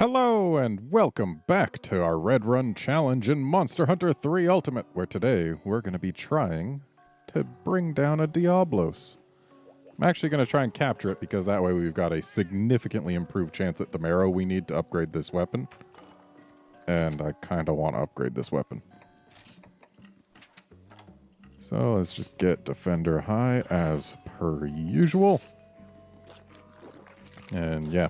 Hello and welcome back to our RedRun challenge in Monster Hunter 3 Ultimate, where today we're going to be trying to bring down a Diablos. I'm actually going to try and capture it because that way we've got a significantly improved chance at the marrow we need to upgrade this weapon. And I kind of want to upgrade this weapon. So let's just get Defender high as per usual. And yeah.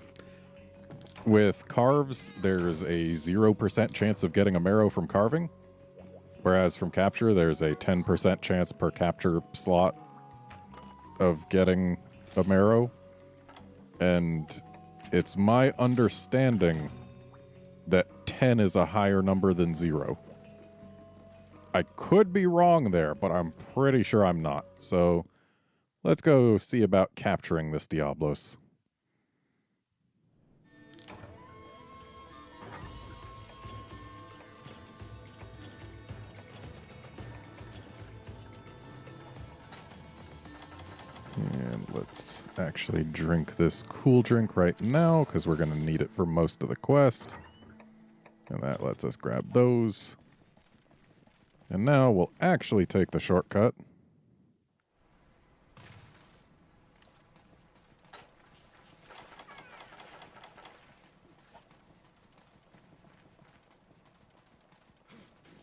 With carves, there's a 0% chance of getting a marrow from carving, whereas from capture, there's a 10% chance per capture slot of getting a marrow. And it's my understanding that 10 is a higher number than 0. I could be wrong there, but I'm pretty sure I'm not. So let's go see about capturing this Diablos. And let's actually drink this cool drink right now, because we're going to need it for most of the quest. And that lets us grab those. And now we'll actually take the shortcut.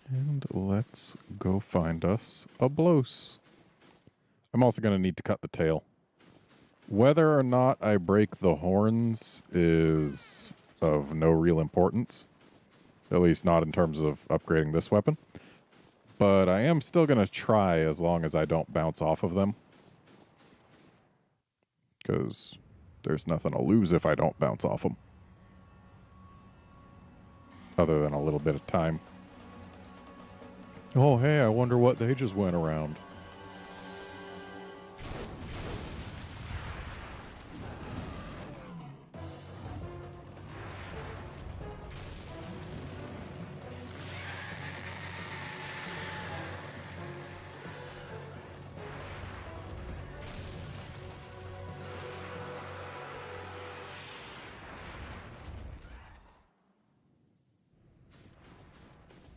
And let's go find us a Blos. I'm also going to need to cut the tail. Whether or not I break the horns is of no real importance. At least not in terms of upgrading this weapon. But I am still going to try as long as I don't bounce off of them. Because there's nothing to lose if I don't bounce off them. Other than a little bit of time. Oh, hey, I wonder what they just went around.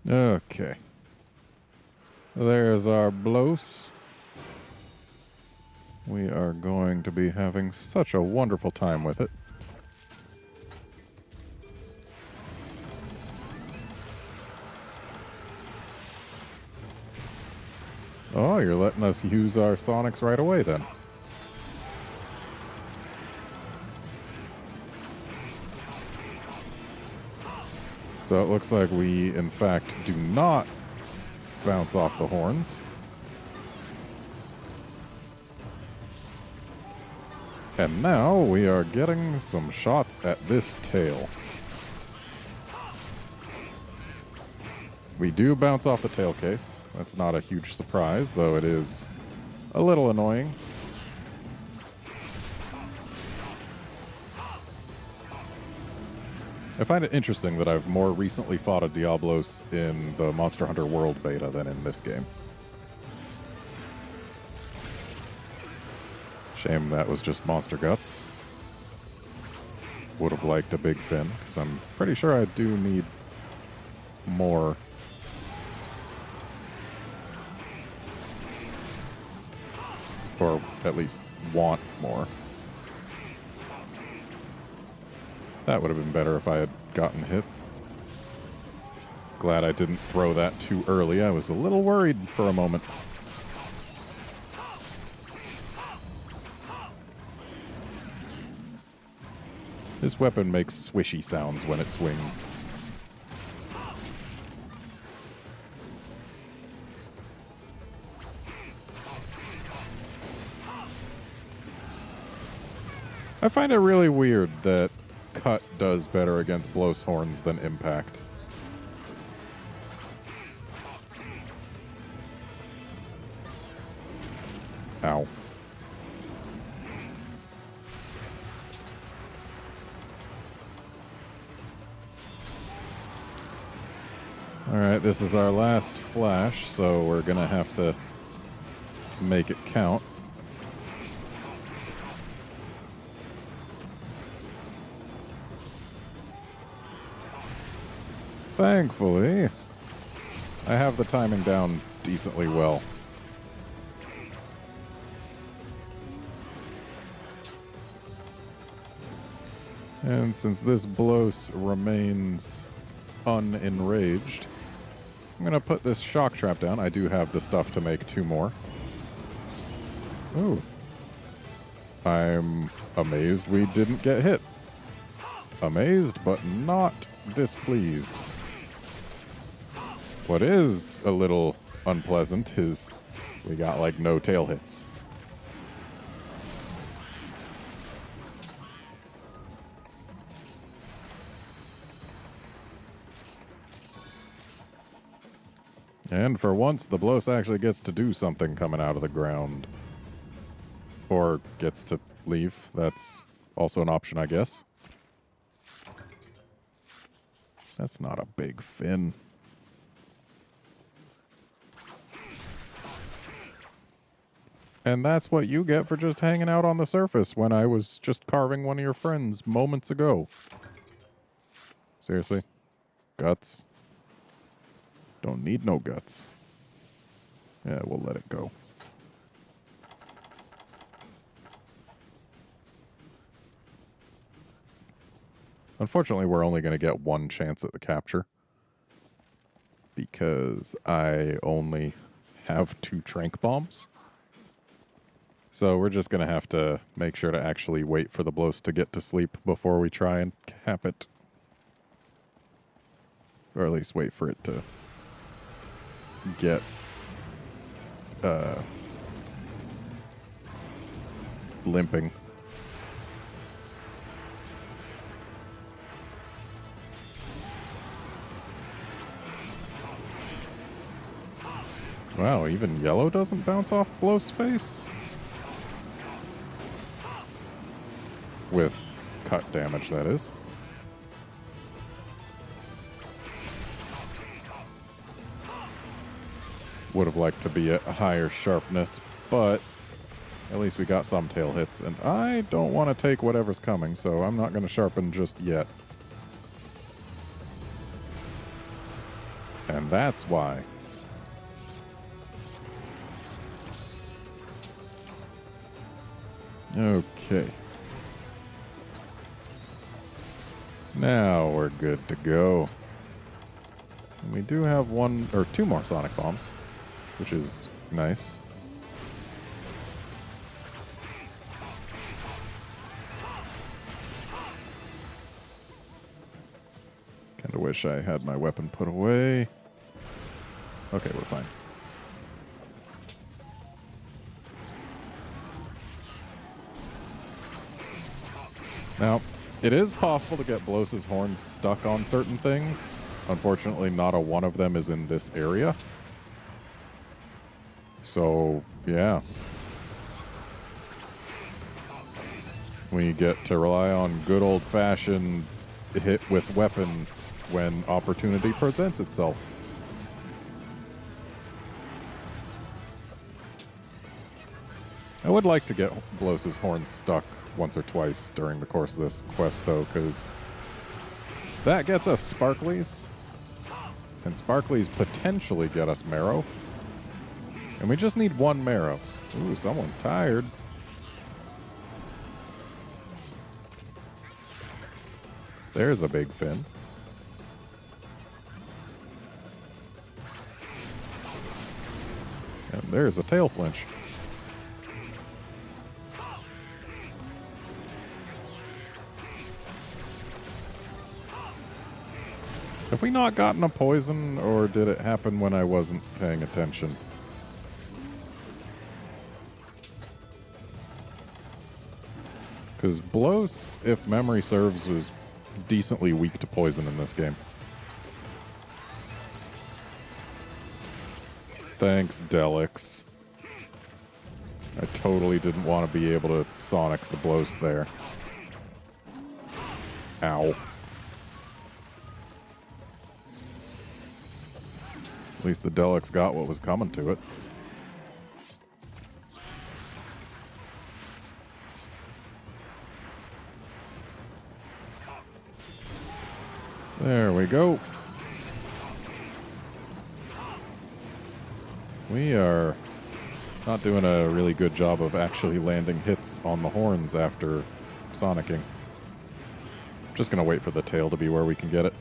Okay. There's our Blos. We are going to be having such a wonderful time with it. Oh, you're letting us use our Sonics right away then. So it looks like we, in fact, do not bounce off the horns. And now we are getting some shots at this tail. We do bounce off the tail case. That's not a huge surprise, though it is a little annoying. I find it interesting that I've more recently fought a Diablos in the Monster Hunter World beta than in this game. Shame that was just Monster Guts. Would have liked a big fin, because I'm pretty sure I do need more. Or at least want more. That would have been better if I had gotten hits. Glad I didn't throw that too early. I was a little worried for a moment. This weapon makes swishy sounds when it swings. I find it really weird that Cut does better against Blos horns than Impact. Ow. Alright, this is our last flash, so we're gonna have to make it count. Thankfully, I have the timing down decently well. And since this Blos remains unenraged, I'm going to put this shock trap down. I do have the stuff to make 2 more. Ooh. I'm amazed we didn't get hit. Amazed, but not displeased. What is a little unpleasant is we got, like, no tail hits. And for once, the Blos actually gets to do something coming out of the ground. Or gets to leave. That's also an option, I guess. That's not a big fin. And that's what you get for just hanging out on the surface when I was just carving one of your friends moments ago. Seriously? Guts? Don't need no guts. Yeah, we'll let it go. Unfortunately, we're only going to get 1 chance at the capture. Because I only have 2 trank bombs. So we're just going to have to make sure to actually wait for the Blos to get to sleep before we try and cap it. Or at least wait for it to get limping. Wow, even yellow doesn't bounce off Blow's face? With cut damage, that is. Would have liked to be at a higher sharpness, but at least we got some tail hits, and I don't want to take whatever's coming, so I'm not going to sharpen just yet. And that's why. Okay. Now we're good to go. And we do have 1 or 2 more sonic bombs, which is nice. Kinda wish I had my weapon put away. Okay, we're fine. Now, it is possible to get Blos's horns stuck on certain things. Unfortunately, not a one of them is in this area. So, yeah. We get to rely on good old-fashioned hit with weapon when opportunity presents itself. I would like to get Blos's horns stuck once or twice during the course of this quest, though, because that gets us Sparklies, and Sparklies potentially get us Marrow, and we just need 1 Marrow. Ooh, someone tired. There's a big fin. And there's a tail flinch. Have we not gotten a poison, or did it happen when I wasn't paying attention? Because Blos, if memory serves, is decently weak to poison in this game. Thanks, Delix. I totally didn't want to be able to Sonic the Blos there. Ow. At least the Delix got what was coming to it. There we go. We are not doing a really good job of actually landing hits on the horns after sonicking. Just gonna wait for the tail to be where we can get it.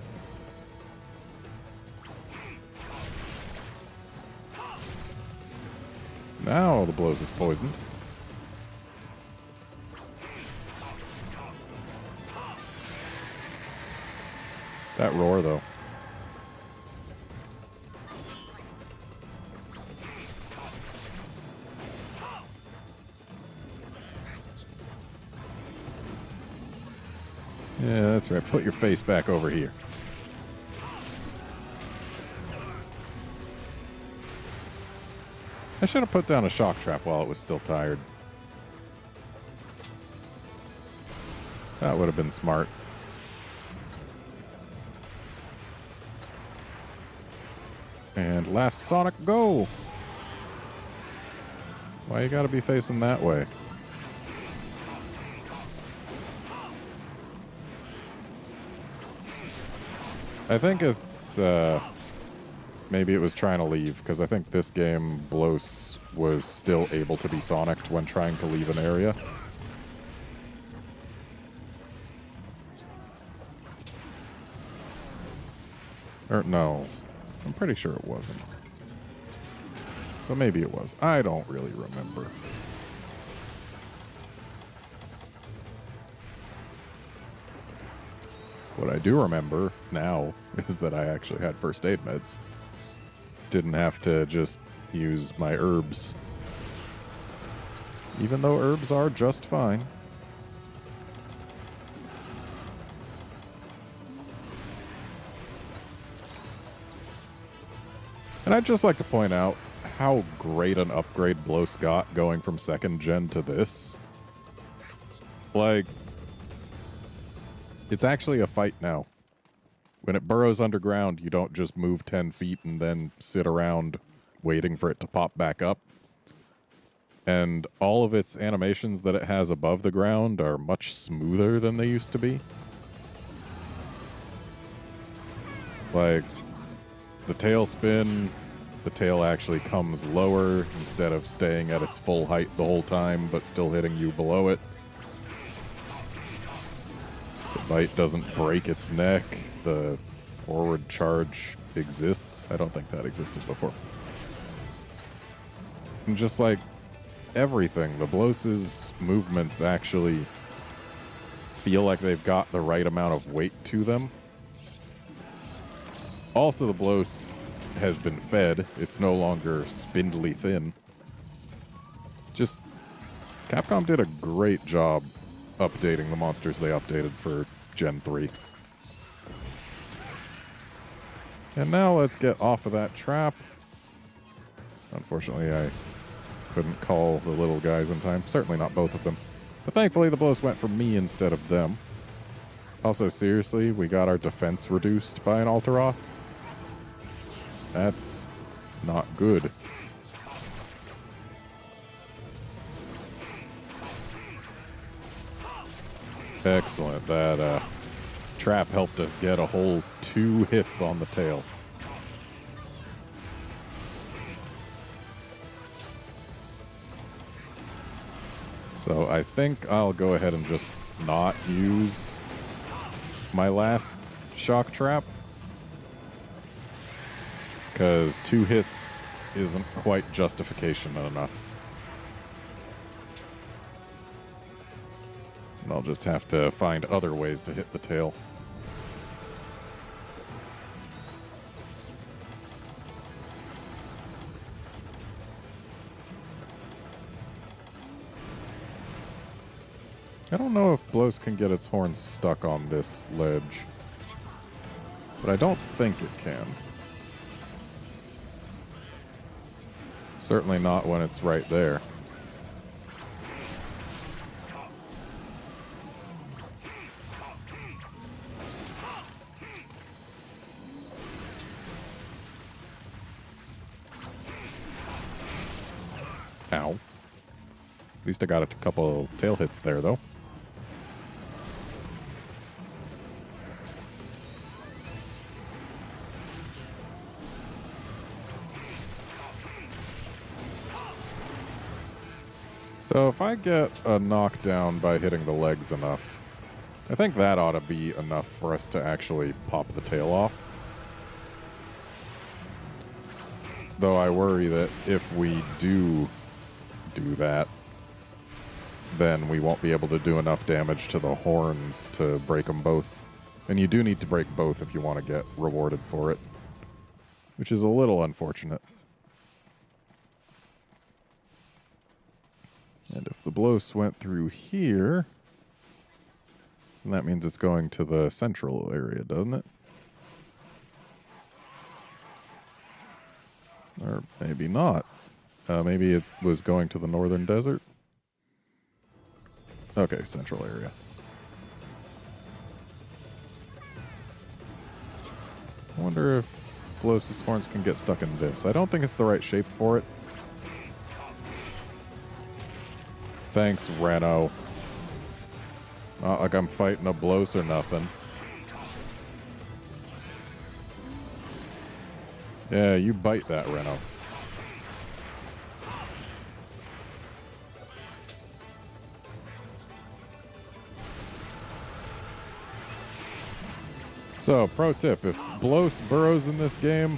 Now the blows is poisoned. That roar, though. Yeah, that's right. Put your face back over here. I should have put down a shock trap while it was still tired. That would have been smart. And last Sonic, go! Why you gotta be facing that way? I think it's, maybe it was trying to leave, because I think this game, Blos was still able to be Sonicked when trying to leave an area. Or, no. I'm pretty sure it wasn't. But maybe it was. I don't really remember. What I do remember now is that I actually had first aid meds. Didn't have to just use my herbs. Even though herbs are just fine. And I'd just like to point out how great an upgrade Blos got going from 2nd gen to this. Like, it's actually a fight now. When it burrows underground, you don't just move 10 feet and then sit around waiting for it to pop back up. And all of its animations that it has above the ground are much smoother than they used to be. Like, the tail spin, the tail actually comes lower instead of staying at its full height the whole time, but still hitting you below it. The bite doesn't break its neck. The forward charge exists. I don't think that existed before. And just like everything, the Blos's movements actually feel like they've got the right amount of weight to them. Also, the Blos has been fed. It's no longer spindly thin. Just, Capcom did a great job updating the monsters they updated for Gen 3. And now let's get off of that trap. Unfortunately, I couldn't call the little guys in time. Certainly not both of them. But thankfully, the blows went for me instead of them. Also, seriously, we got our defense reduced by an Alteroth. That's not good. Excellent. That trap helped us get a whole 2 hits on the tail. So I think I'll go ahead and just not use my last shock trap, because 2 hits isn't quite justification enough. And I'll just have to find other ways to hit the tail. I don't know if Blos can get its horns stuck on this ledge, but I don't think it can. Certainly not when it's right there. Ow. At least I got a couple tail hits there, though. So if I get a knockdown by hitting the legs enough, I think that ought to be enough for us to actually pop the tail off. Though I worry that if we do that, then we won't be able to do enough damage to the horns to break them both. And you do need to break both if you want to get rewarded for it, which is a little unfortunate. And if the blows went through here, then that means it's going to the central area, doesn't it? Or maybe not. Maybe it was going to the northern desert. Okay, central area. I wonder if Blows' horns can get stuck in this. I don't think it's the right shape for it. Thanks, Reno. Not like I'm fighting a Blows or nothing. Yeah, you bite that, Reno. So, pro tip, if Blows burrows in this game,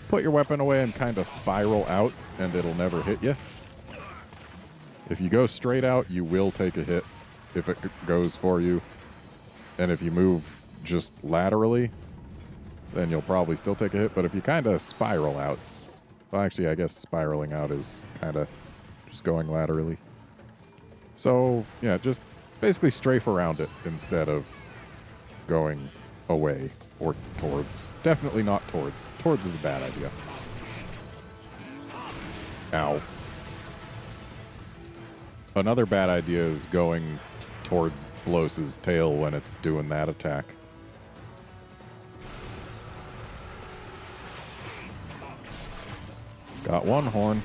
put your weapon away and kind of spiral out, and it'll never hit you. If you go straight out, you will take a hit if it goes for you. And if you move just laterally, then you'll probably still take a hit. But if you kind of spiral out, well, actually, I guess spiraling out is kind of just going laterally. So, yeah, just basically strafe around it instead of going away or towards. Definitely not towards. Towards is a bad idea. Ow. Another bad idea is going towards Blows' tail when it's doing that attack. Got one horn.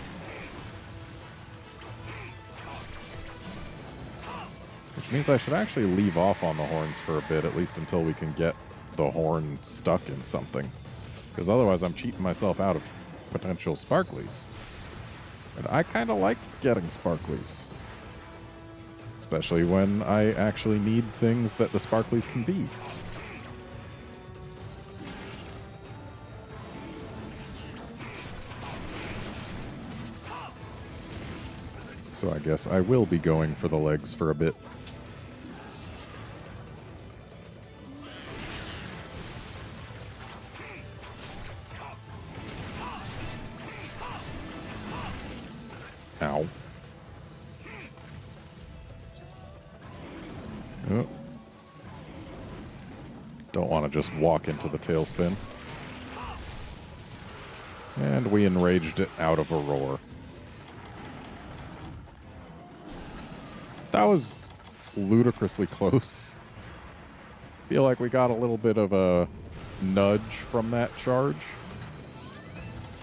Which means I should actually leave off on the horns for a bit, at least until we can get the horn stuck in something. Because otherwise I'm cheating myself out of potential sparklies. And I kind of like getting sparklies. Especially when I actually need things that the sparklies can be. So I guess I will be going for the legs for a bit. Ow. Oh. Don't want to just walk into the tailspin. And we enraged it out of a roar. That was ludicrously close. Feel like we got a little bit of a nudge from that charge.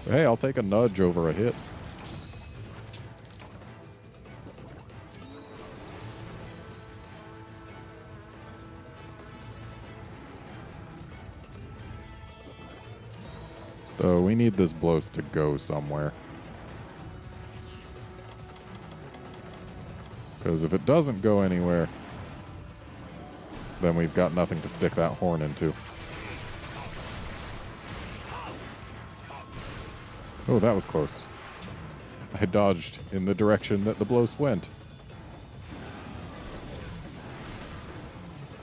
But hey, I'll take a nudge over a hit. So we need this Blows to go somewhere. Because if it doesn't go anywhere, then we've got nothing to stick that horn into. Oh, that was close. I dodged in the direction that the Blows went.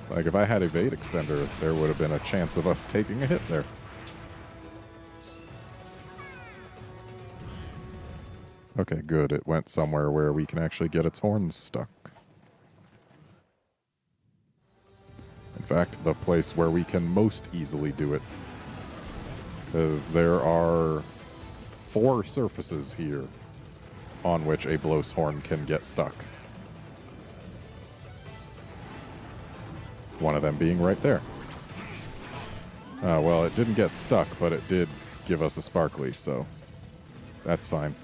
Like, if I had evade extender, there would have been a chance of us taking a hit there. Okay, good. It went somewhere where we can actually get its horns stuck. In fact, the place where we can most easily do it. Because there are 4 surfaces here on which a Blows horn can get stuck. One of them being right there. Well, it didn't get stuck, but it did give us a sparkly, so that's fine.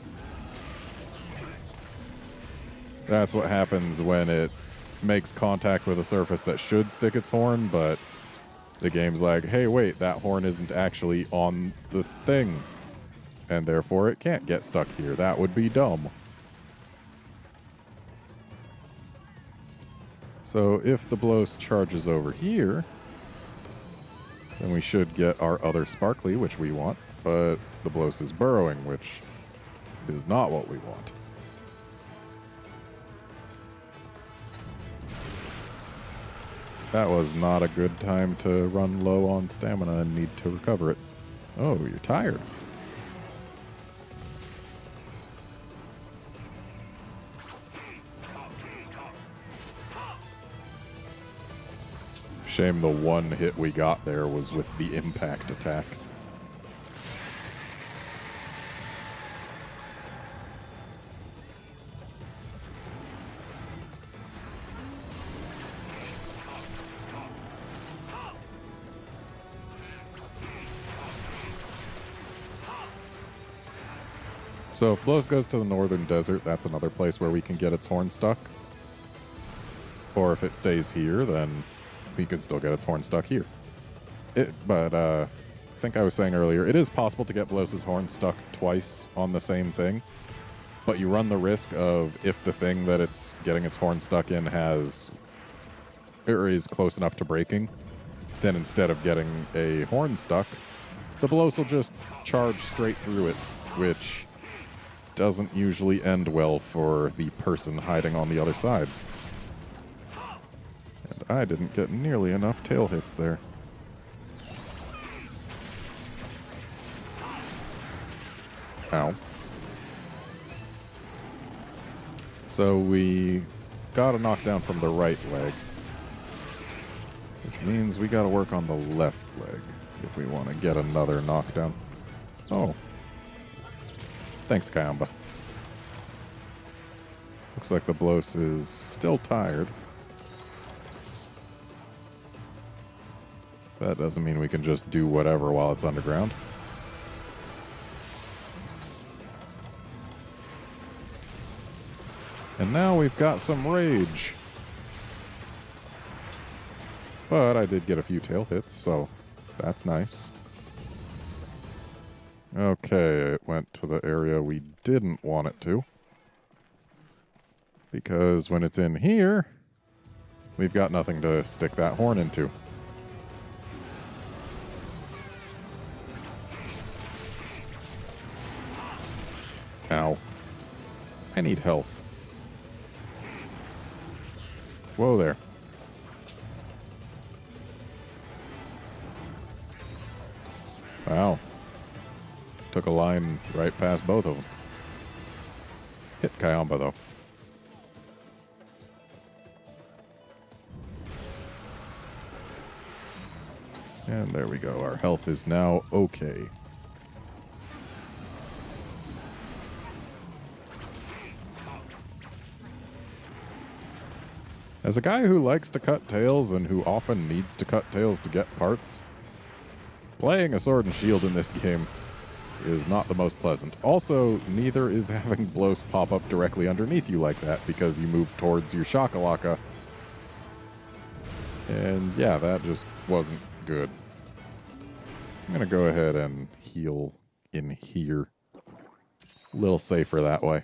That's what happens when it makes contact with a surface that should stick its horn, but the game's like, hey, wait, that horn isn't actually on the thing, and therefore it can't get stuck here. That would be dumb. So if the Blows charges over here, then we should get our other Sparkly, which we want, but the Blows is burrowing, which is not what we want. That was not a good time to run low on stamina and need to recover it. Oh, you're tired. Shame the one hit we got there was with the impact attack. So if Blows goes to the northern desert, that's another place where we can get its horn stuck. Or if it stays here, then we can still get its horn stuck here. But I think I was saying earlier, it is possible to get Blows' horn stuck twice on the same thing. But you run the risk of, if the thing that it's getting its horn stuck in has, or is close enough to breaking, then instead of getting a horn stuck, the Blows will just charge straight through it, which doesn't usually end well for the person hiding on the other side. And I didn't get nearly enough tail hits there. Ow. So we got a knockdown from the right leg, which means we got to work on the left leg if we want to get another knockdown. Oh. Thanks, Kayamba. Looks like the Blows is still tired. That doesn't mean we can just do whatever while it's underground. And now we've got some rage. But I did get a few tail hits, so that's nice. Okay, it went to the area we didn't want it to. Because when it's in here, we've got nothing to stick that horn into. Ow. I need health. Whoa there. Wow. Took a line right past both of them. Hit Kayamba, though. And there we go. Our health is now okay. As a guy who likes to cut tails and who often needs to cut tails to get parts, playing a sword and shield in this game is not the most pleasant. Also, neither is having Blows pop up directly underneath you like that because you move towards your Shakalaka. And yeah, that just wasn't good. I'm going to go ahead and heal in here. A little safer that way.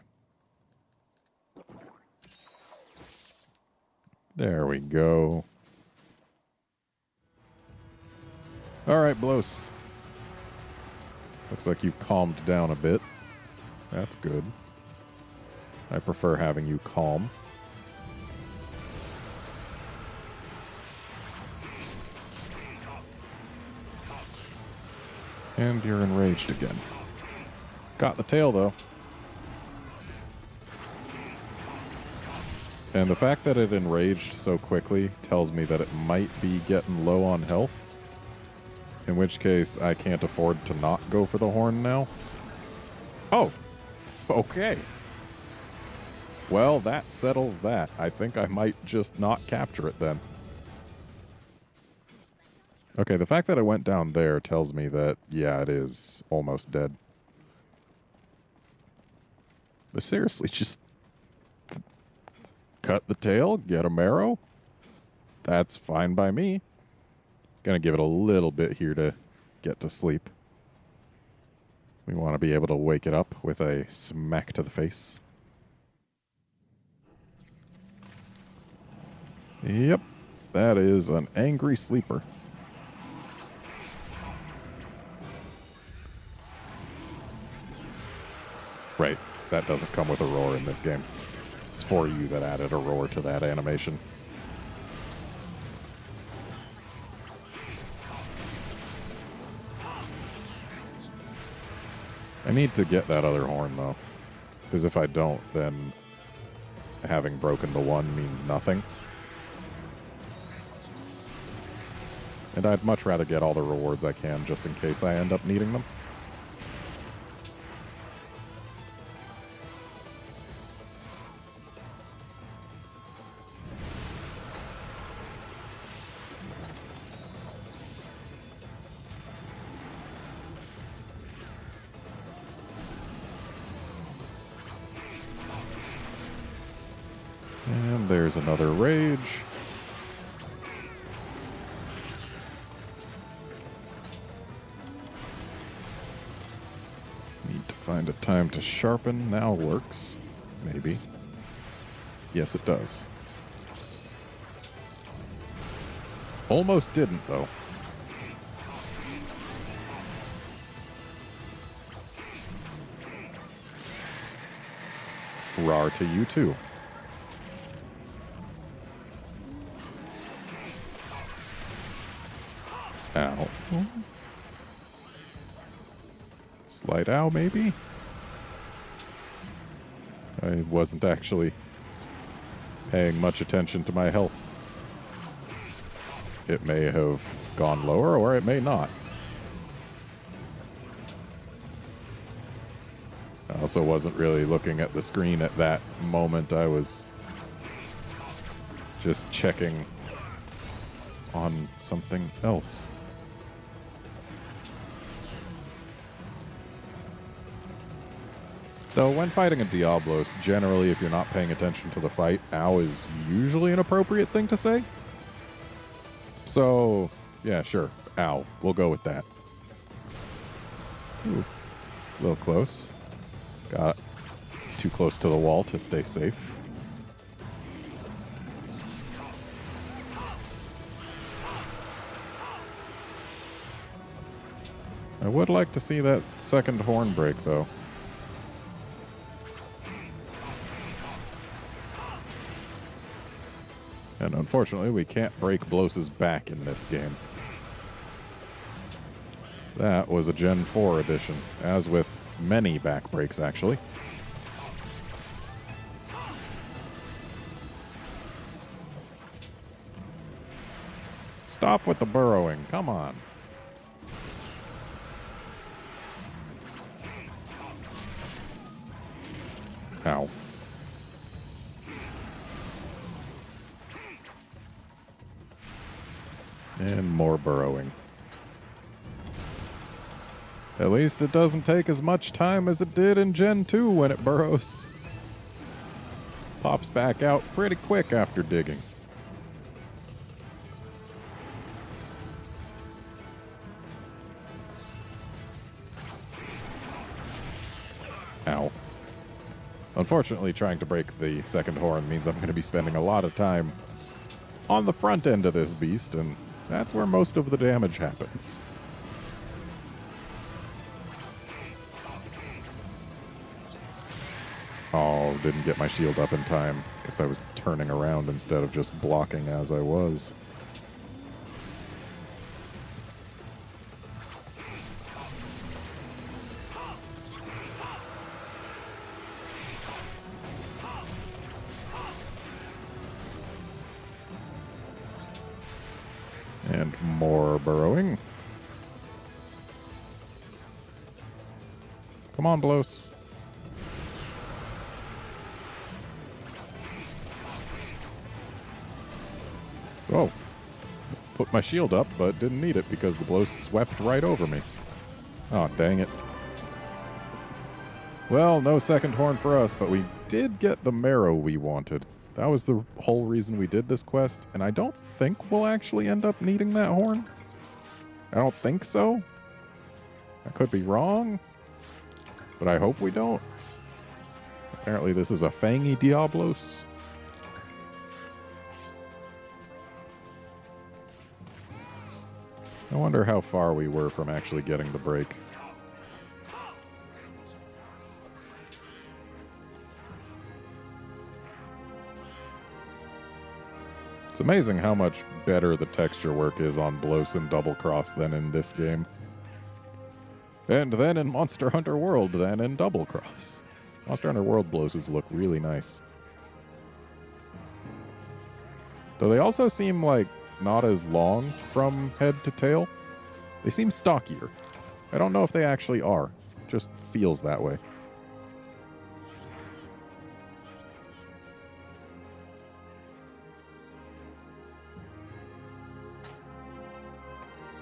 There we go. All right, Blows. Looks like you've calmed down a bit. That's good. I prefer having you calm. And you're enraged again. Got the tail, though. And the fact that it enraged so quickly tells me that it might be getting low on health. In which case, I can't afford to not go for the horn now. Oh! Okay. Well, that settles that. I think I might just not capture it then. Okay, the fact that I went down there tells me that, yeah, it is almost dead. But seriously, just cut the tail, get a marrow. That's fine by me. Gonna give it a little bit here to get to sleep. We want to be able to wake it up with a smack to the face. Yep, that is an angry sleeper. Right, that doesn't come with a roar in this game. It's for you that added a roar to that animation. I need to get that other horn, though. Because if I don't, then having broken the one means nothing. And I'd much rather get all the rewards I can just in case I end up needing them. And there's another rage. Need to find a time to sharpen. Now works. Maybe. Yes, it does. Almost didn't, though. Rar to you, too. Ow. Slight ow, maybe? I wasn't actually paying much attention to my health. It may have gone lower, or it may not. I also wasn't really looking at the screen at that moment. I was just checking on something else. Though when fighting a Diablos, generally if you're not paying attention to the fight, ow is usually an appropriate thing to say. So, yeah, sure. Ow. We'll go with that. Ooh. A little close. Got too close to the wall to stay safe. I would like to see that second horn break, though. And unfortunately, we can't break Blos's back in this game. That was a Gen 4 edition, as with many back breaks, actually. Stop with the burrowing. Come on. Ow. And more burrowing. At least it doesn't take as much time as it did in Gen 2 when it burrows. Pops back out pretty quick after digging. Ow. Unfortunately, trying to break the second horn means I'm going to be spending a lot of time on the front end of this beast, and that's where most of the damage happens. Oh, didn't get my shield up in time because I was turning around instead of just blocking as I was. And more burrowing. Come on, Blos. Oh. Put my shield up, but didn't need it because the Blos swept right over me. Oh, dang it. Well, no second horn for us, but we did get the marrow we wanted. That was the whole reason we did this quest, and I don't think we'll actually end up needing that horn. I don't think so. I could be wrong, but I hope we don't. Apparently this is a fangy Diablos. I wonder how far we were from actually getting the break. It's amazing how much better the texture work is on Blos and Double Cross than in this game. And then in Monster Hunter World than in Double Cross. Monster Hunter World Bloses look really nice. Though they also seem like not as long from head to tail. They seem stockier. I don't know if they actually are. Just feels that way.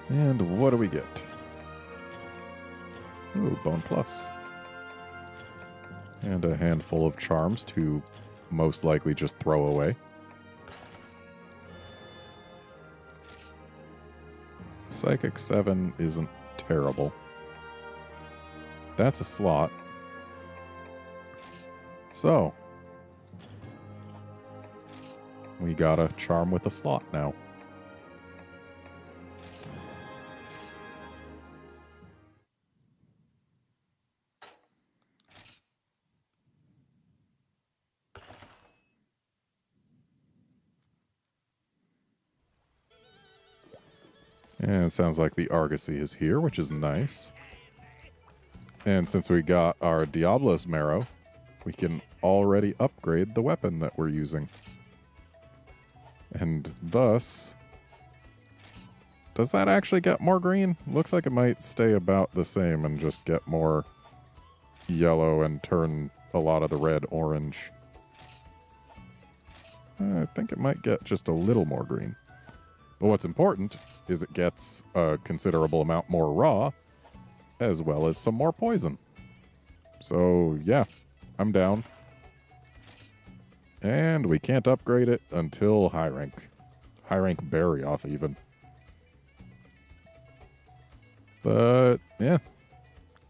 And what do we get? Ooh, Bone Plus. And a handful of charms to most likely just throw away. Psychic 7 isn't terrible. That's a slot. So, we got a charm with a slot now. And it sounds like the Argosy is here, which is nice. And since we got our Diablos Marrow, we can already upgrade the weapon that we're using. And thus... does that actually get more green? Looks like it might stay about the same and just get more yellow and turn a lot of the red orange. I think it might get just a little more green. But what's important is it gets a considerable amount more raw, as well as some more poison. So, yeah, I'm down. And we can't upgrade it until high rank. High rank Barioth, even. But, yeah.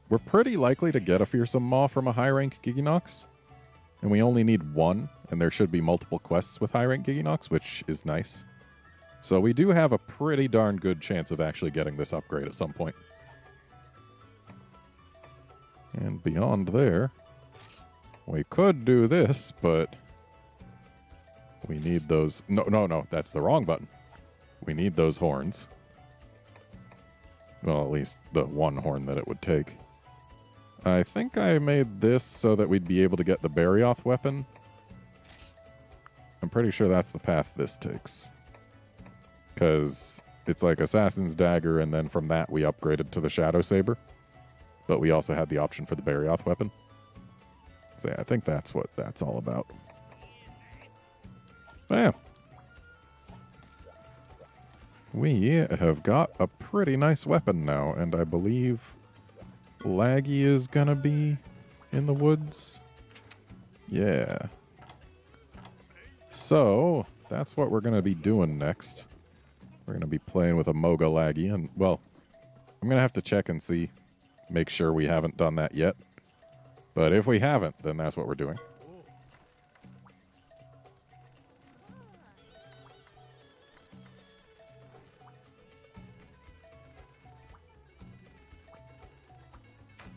We're pretty likely to get a Fearsome Maw from a high rank Giginox. And we only need one, and there should be multiple quests with high rank Giginox, which is nice. So we do have a pretty darn good chance of actually getting this upgrade at some point. And beyond there, we could do this, but we need those... No, that's the wrong button. We need those horns. Well, at least the one horn that it would take. I think I made this so that we'd be able to get the Barioth weapon. I'm pretty sure that's the path this takes. Because it's like Assassin's Dagger, and then from that we upgraded to the Shadow Saber. But we also had the option for the Barioth weapon. So yeah, I think that's what that's all about. Yeah. We have got a pretty nice weapon now, and I believe Laggy is gonna be in the woods. Yeah. So, that's what we're gonna be doing next. We're going to be playing with a Moga Laggy, and, well, I'm going to have to check and see, make sure we haven't done that yet. But if we haven't, then that's what we're doing.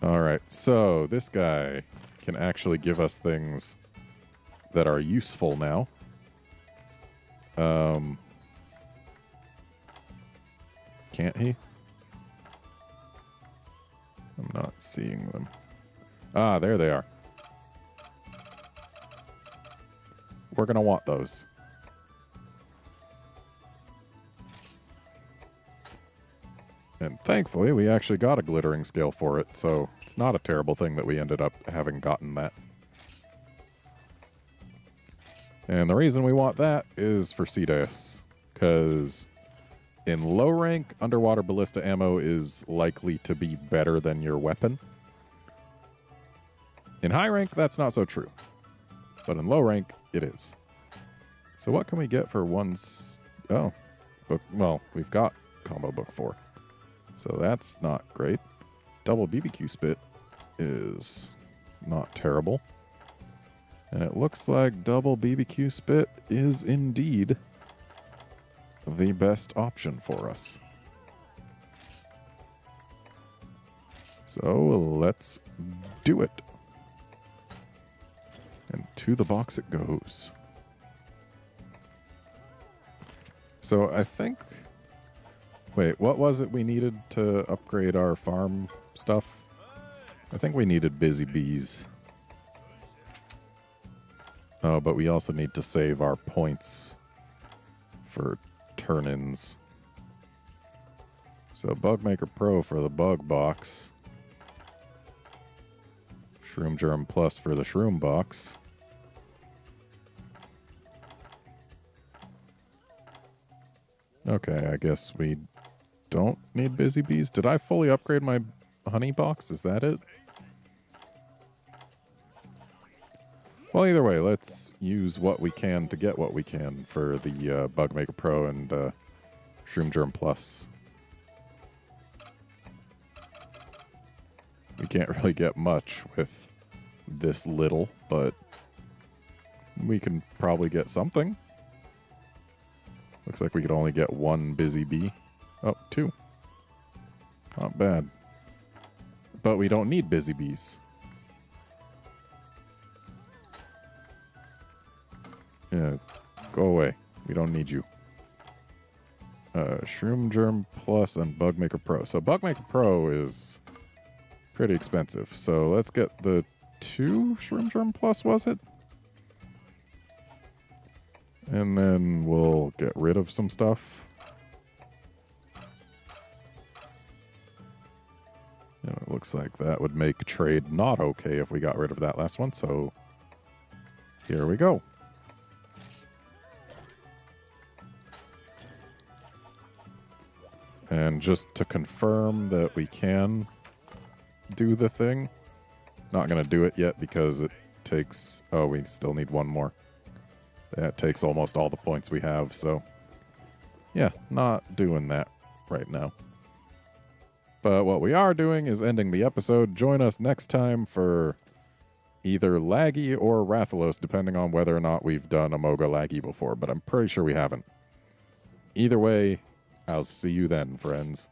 Alright, so this guy can actually give us things that are useful now. Can't he? I'm not seeing them. Ah, there they are. We're going to want those. And thankfully, we actually got a glittering scale for it, so it's not a terrible thing that we ended up having gotten that. And the reason we want that is for Cetus, because in low rank, underwater ballista ammo is likely to be better than your weapon. In high rank, that's not so true. But in low rank, it is. So what can we get for once? Oh, book. Well, we've got combo book 4. So that's not great. Double BBQ spit is not terrible. And it looks like double BBQ spit is indeed the best option for us. So let's do it. And to the box it goes. So I think... Wait, what was it we needed to upgrade our farm stuff? I think we needed busy bees. Oh, but we also need to save our points for turn-ins. So Bugmaker Pro for the bug box. Shroom Germ Plus for the shroom box. Okay, I guess we don't need busy bees. Did I fully upgrade my honey box? Is that it? Well, either way, let's use what we can to get what we can for the Bugmaker Pro and Shroom Germ Plus. We can't really get much with this little, but we can probably get something. Looks like we could only get one busy bee. Oh, 2. Not bad. But we don't need busy bees. Yeah, go away. We don't need you. Shroom Germ Plus and Bugmaker Pro. So Bugmaker Pro is pretty expensive. So let's get the 2 Shroom Germ Plus, was it? And then we'll get rid of some stuff. And it looks like that would make trade not okay if we got rid of that last one. So here we go. And just to confirm that we can do the thing, not going to do it yet because it takes... Oh, we still need one more. That takes almost all the points we have, so... Yeah, not doing that right now. But what we are doing is ending the episode. Join us next time for either Laggy or Rathalos, depending on whether or not we've done a Moga Laggy before, but I'm pretty sure we haven't. Either way, I'll see you then, friends.